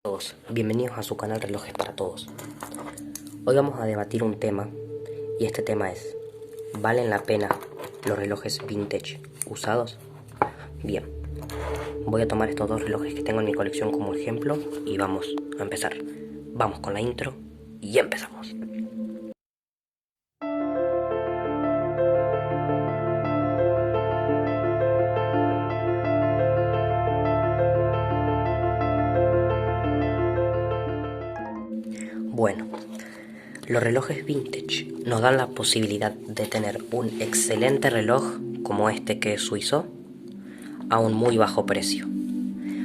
Todos, bienvenidos a su canal Relojes para Todos. Hoy vamos a debatir un tema y este tema es: ¿valen la pena los relojes vintage usados? Bien, voy a tomar estos dos relojes que tengo en mi colección como ejemplo y vamos a empezar. Vamos con la intro y empezamos. Bueno, los relojes vintage nos dan la posibilidad de tener un excelente reloj como este que es suizo a un muy bajo precio.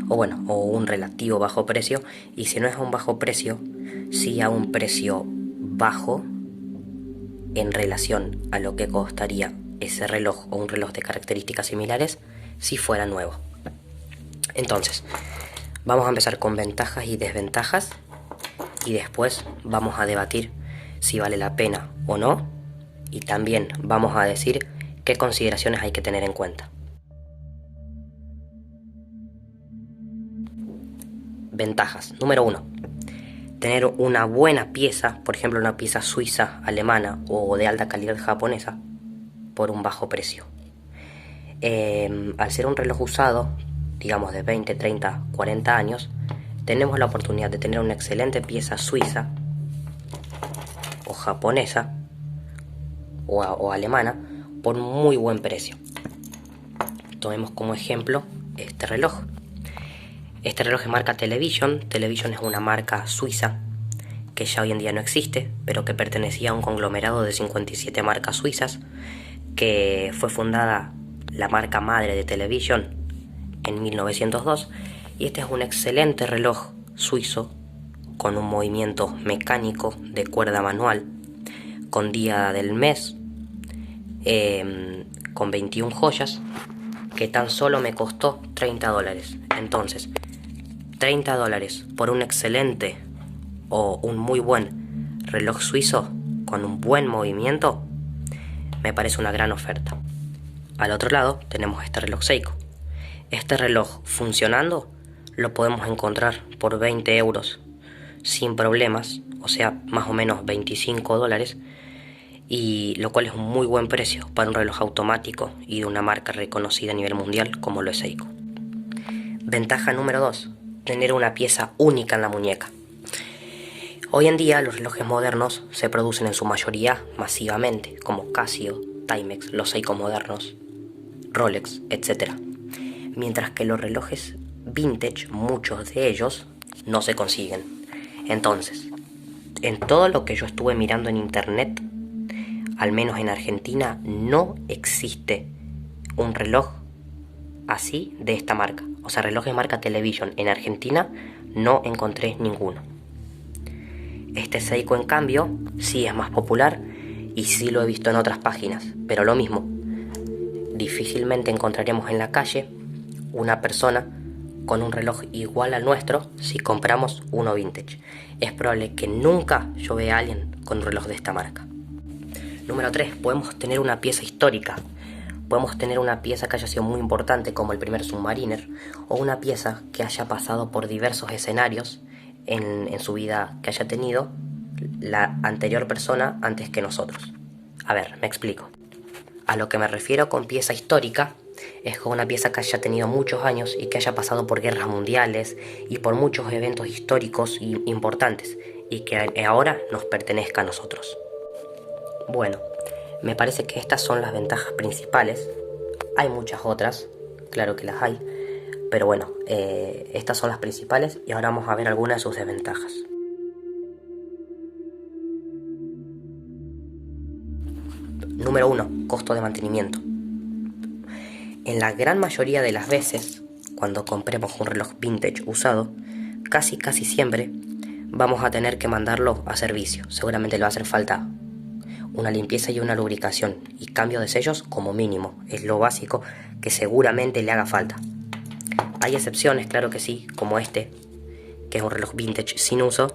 O un relativo bajo precio, y si no es a un bajo precio, sí a un precio bajo en relación a lo que costaría ese reloj o un reloj de características similares si fuera nuevo. Entonces, vamos a empezar con ventajas y desventajas y después vamos a debatir si vale la pena o no, y también vamos a decir qué consideraciones hay que tener en cuenta. Ventajas. Número 1. Tener una buena pieza, por ejemplo una pieza suiza, alemana o de alta calidad japonesa, por un bajo precio. Al ser un reloj usado, digamos de 20, 30, 40 años, tenemos la oportunidad de tener una excelente pieza suiza o japonesa o alemana por muy buen precio. Tomemos como ejemplo este reloj. Este reloj es marca Television. Television es una marca suiza que ya hoy en día no existe, pero que pertenecía a un conglomerado de 57 marcas suizas, que fue fundada la marca madre de Television en 1902, y este es un excelente reloj suizo con un movimiento mecánico de cuerda manual, con día del mes, con 21 joyas, que tan solo me costó $30. Entonces, $30 por un excelente o un muy buen reloj suizo con un buen movimiento me parece una gran oferta. Al otro lado tenemos este reloj Seiko. Este reloj funcionando lo podemos encontrar por 20 euros sin problemas, o sea, más o menos $25, y lo cual es un muy buen precio para un reloj automático y de una marca reconocida a nivel mundial como lo es Seiko. Ventaja número 2. Tener una pieza única en la muñeca. Hoy en día los relojes modernos se producen en su mayoría masivamente, como Casio, Timex, los Seiko modernos, Rolex, etc. Mientras que los relojes vintage, muchos de ellos, no se consiguen. Entonces, en todo lo que yo estuve mirando en internet, al menos en Argentina, no existe un reloj así de esta marca. O sea, relojes marca Television en Argentina no encontré ninguno. Este Seiko, en cambio, sí es más popular y sí lo he visto en otras páginas, pero lo mismo, difícilmente encontraremos en la calle una persona con un reloj igual al nuestro si compramos uno vintage. Es probable que nunca yo vea a alguien con un reloj de esta marca. Número 3. Podemos tener una pieza histórica. Podemos tener una pieza que haya sido muy importante, como el primer Submariner, o una pieza que haya pasado por diversos escenarios en su vida, que haya tenido la anterior persona antes que nosotros. A ver, me explico. A lo que me refiero con pieza histórica es con una pieza que haya tenido muchos años y que haya pasado por guerras mundiales y por muchos eventos históricos importantes, y que ahora nos pertenezca a nosotros. Bueno, me parece que estas son las ventajas principales. Hay muchas otras, claro que las hay, pero bueno, estas son las principales y ahora vamos a ver algunas de sus desventajas. Número 1. Costo de mantenimiento. En la gran mayoría de las veces, cuando compremos un reloj vintage usado, casi siempre vamos a tener que mandarlo a servicio. Seguramente le va a hacer falta una limpieza y una lubricación, y cambio de sellos como mínimo. Es lo básico que seguramente le haga falta. Hay excepciones, claro que sí, como este, que es un reloj vintage sin uso,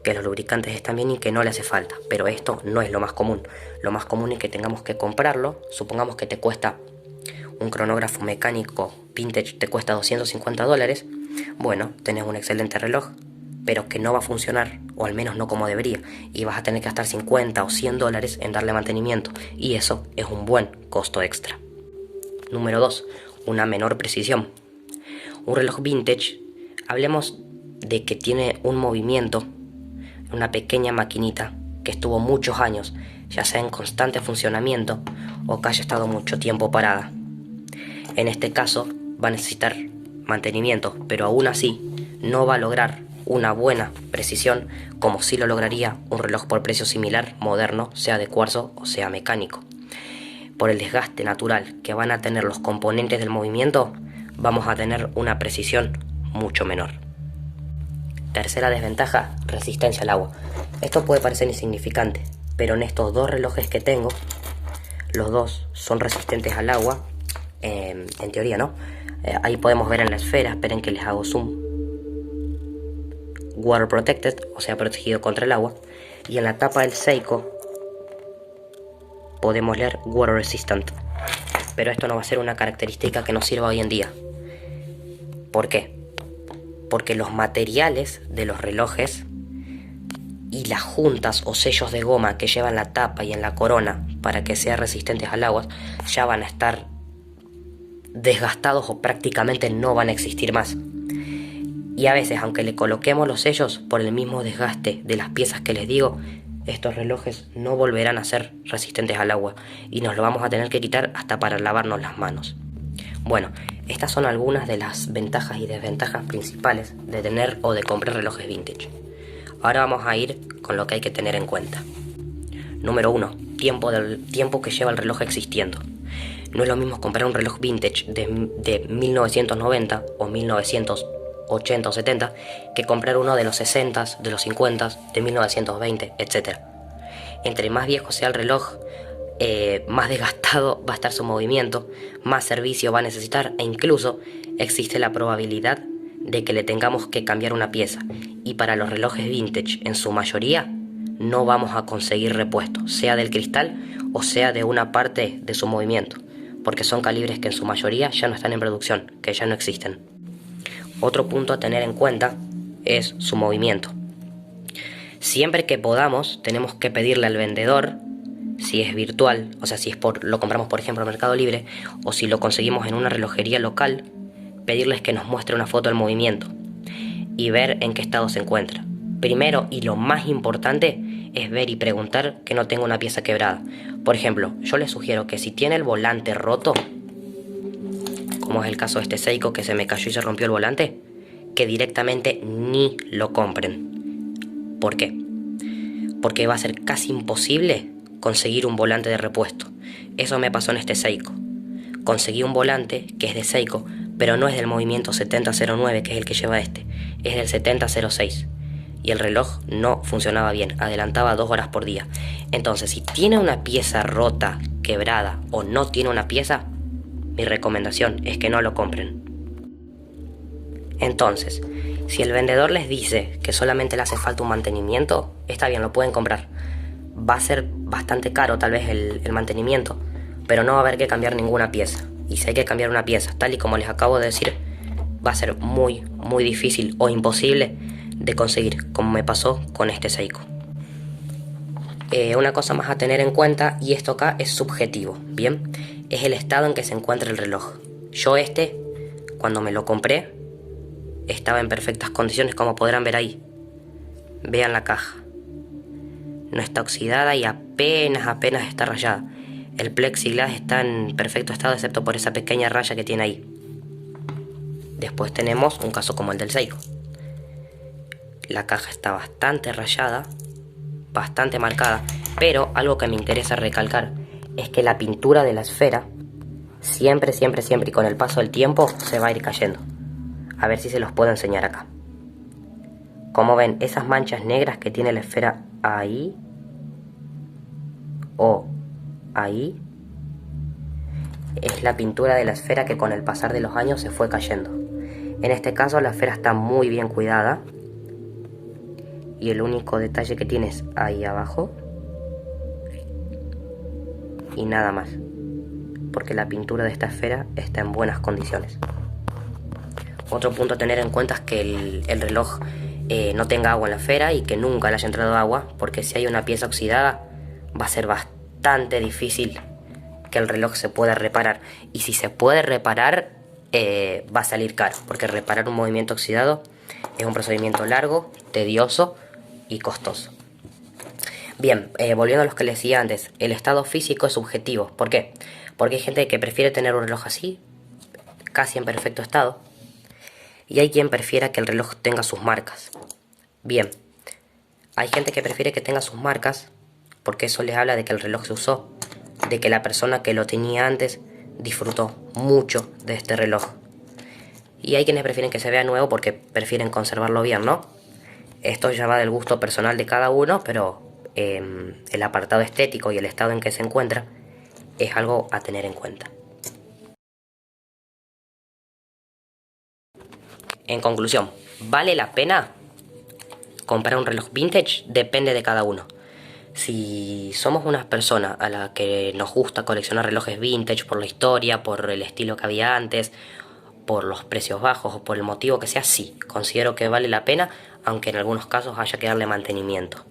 que los lubricantes están bien y que no le hace falta, pero esto no es lo más común. Lo más común es que tengamos que comprarlo. Supongamos que te cuesta un cronógrafo mecánico vintage, te cuesta $250. Bueno, tenés un excelente reloj, pero que no va a funcionar, o al menos no como debería, y vas a tener que gastar 50 o 100 dólares en darle mantenimiento, y eso es un buen costo extra. Número 2. Una menor precisión. Un reloj vintage, hablemos de que tiene un movimiento, una pequeña maquinita que estuvo muchos años, ya sea en constante funcionamiento o que haya estado mucho tiempo parada. En este caso va a necesitar mantenimiento, pero aún así no va a lograr una buena precisión como si lo lograría un reloj por precio similar moderno, sea de cuarzo o sea mecánico. Por el desgaste natural que van a tener los componentes del movimiento, vamos a tener una precisión mucho menor. Tercera desventaja, resistencia al agua. Esto puede parecer insignificante, pero en estos dos relojes que tengo, los dos son resistentes al agua, en teoría, ¿no? Ahí podemos ver en la esfera, esperen que les hago zoom. Water protected, o sea, protegido contra el agua. Y en la tapa del Seiko podemos leer water resistant. Pero esto no va a ser una característica que nos sirva hoy en día. ¿Por qué? Porque los materiales de los relojes y las juntas o sellos de goma que llevan la tapa y en la corona para que sean resistentes al agua ya van a estar desgastados o prácticamente no van a existir más. Y a veces, aunque le coloquemos los sellos, por el mismo desgaste de las piezas que les digo, estos relojes no volverán a ser resistentes al agua y nos lo vamos a tener que quitar hasta para lavarnos las manos. Bueno, estas son algunas de las ventajas y desventajas principales de tener o de comprar relojes vintage. Ahora vamos a ir con lo que hay que tener en cuenta. Número 1. Tiempo que lleva el reloj existiendo. No es lo mismo comprar un reloj vintage de 1990 o 1980 o 70 que comprar uno de los 60, de los 50, de 1920, etc. Entre más viejo sea el reloj, más desgastado va a estar su movimiento, más servicio va a necesitar e incluso existe la probabilidad de que le tengamos que cambiar una pieza. Y para los relojes vintage, en su mayoría, no vamos a conseguir repuesto, sea del cristal o sea de una parte de su movimiento, porque son calibres que en su mayoría ya no están en producción, que ya no existen. Otro punto a tener en cuenta es su movimiento. Siempre que podamos, tenemos que pedirle al vendedor, si es virtual, o sea, si lo compramos por ejemplo en Mercado Libre, o si lo conseguimos en una relojería local, pedirles que nos muestre una foto del movimiento y ver en qué estado se encuentra. Primero y lo más importante es ver y preguntar que no tenga una pieza quebrada. Por ejemplo, yo les sugiero que si tiene el volante roto, como es el caso de este Seiko que se me cayó y se rompió el volante, que directamente ni lo compren. ¿Por qué? Porque va a ser casi imposible conseguir un volante de repuesto. Eso me pasó en este Seiko. Conseguí un volante que es de Seiko, pero no es del movimiento 7009, que es el que lleva este, es del 7006. Y el reloj no funcionaba bien, adelantaba 2 horas por día. Entonces, si tiene una pieza rota, quebrada o no tiene una pieza, mi recomendación es que no lo compren. Entonces, si el vendedor les dice que solamente le hace falta un mantenimiento, está bien, lo pueden comprar. Va a ser bastante caro tal vez el mantenimiento, pero no va a haber que cambiar ninguna pieza. Y si hay que cambiar una pieza, tal y como les acabo de decir, va a ser muy difícil o imposible de conseguir, como me pasó con este Seiko. Una cosa más a tener en cuenta, y esto acá es subjetivo, ¿bien? Es el estado en que se encuentra el reloj. Yo cuando me lo compré, estaba en perfectas condiciones, como podrán ver ahí. Vean la caja. No está oxidada y apenas está rayada. El plexiglass está en perfecto estado, excepto por esa pequeña raya que tiene ahí. Después tenemos un caso como el del Seiko. La caja está bastante rayada, bastante marcada, pero algo que me interesa recalcar es que la pintura de la esfera siempre y con el paso del tiempo se va a ir cayendo. A ver si se los puedo enseñar acá. Como ven, esas manchas negras que tiene la esfera ahí o ahí, es la pintura de la esfera que con el pasar de los años se fue cayendo. En este caso la esfera está muy bien cuidada y el único detalle que tiene es ahí abajo y nada más, porque la pintura de esta esfera está en buenas condiciones. Otro punto a tener en cuenta es que el reloj no tenga agua en la esfera y que nunca le haya entrado agua, porque si hay una pieza oxidada va a ser bastante difícil que el reloj se pueda reparar. Y si se puede reparar, va a salir caro, porque reparar un movimiento oxidado es un procedimiento largo, tedioso y costoso. Bien, volviendo a lo que les decía antes, el estado físico es subjetivo. ¿Por qué? Porque hay gente que prefiere tener un reloj así, casi en perfecto estado, y hay quien prefiera que el reloj tenga sus marcas. Bien, hay gente que prefiere que tenga sus marcas porque eso les habla de que el reloj se usó, de que la persona que lo tenía antes disfrutó mucho de este reloj. Y hay quienes prefieren que se vea nuevo porque prefieren conservarlo bien, ¿no? Esto ya va del gusto personal de cada uno, pero el apartado estético y el estado en que se encuentra es algo a tener en cuenta. En conclusión, ¿vale la pena comprar un reloj vintage? Depende de cada uno. Si somos unas personas a la que nos gusta coleccionar relojes vintage por la historia, por el estilo que había antes, por los precios bajos o por el motivo que sea, sí, considero que vale la pena, aunque en algunos casos haya que darle mantenimiento.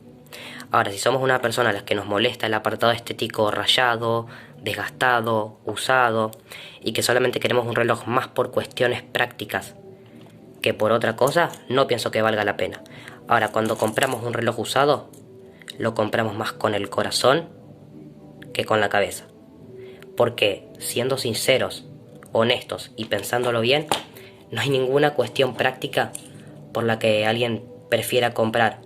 Ahora, si somos una persona a la que nos molesta el apartado estético rayado, desgastado, usado, y que solamente queremos un reloj más por cuestiones prácticas que por otra cosa, no pienso que valga la pena. Ahora, cuando compramos un reloj usado, lo compramos más con el corazón que con la cabeza. Porque, siendo sinceros, honestos y pensándolo bien, no hay ninguna cuestión práctica por la que alguien prefiera comprar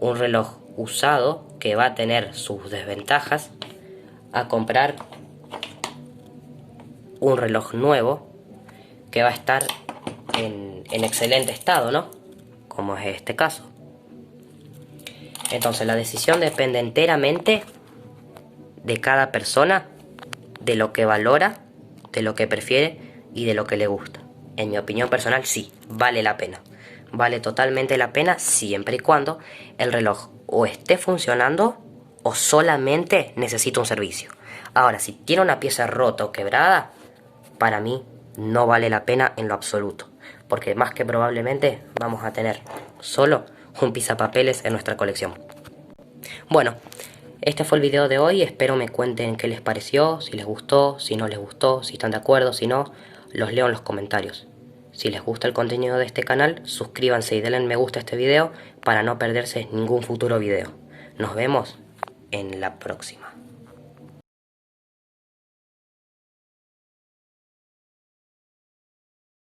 un reloj usado que va a tener sus desventajas a comprar un reloj nuevo que va a estar en excelente estado, ¿no? Como es este caso. Entonces la decisión depende enteramente de cada persona, de lo que valora, de lo que prefiere y de lo que le gusta. En mi opinión personal, sí, vale la pena. Vale totalmente la pena siempre y cuando el reloj o esté funcionando o solamente necesita un servicio. Ahora, si tiene una pieza rota o quebrada, para mí no vale la pena en lo absoluto. Porque más que probablemente vamos a tener solo un pisapapeles en nuestra colección. Bueno, este fue el video de hoy. Espero me cuenten qué les pareció, si les gustó, si no les gustó, si están de acuerdo, si no, los leo en los comentarios. Si les gusta el contenido de este canal, suscríbanse y denle me gusta a este video para no perderse ningún futuro video. Nos vemos en la próxima.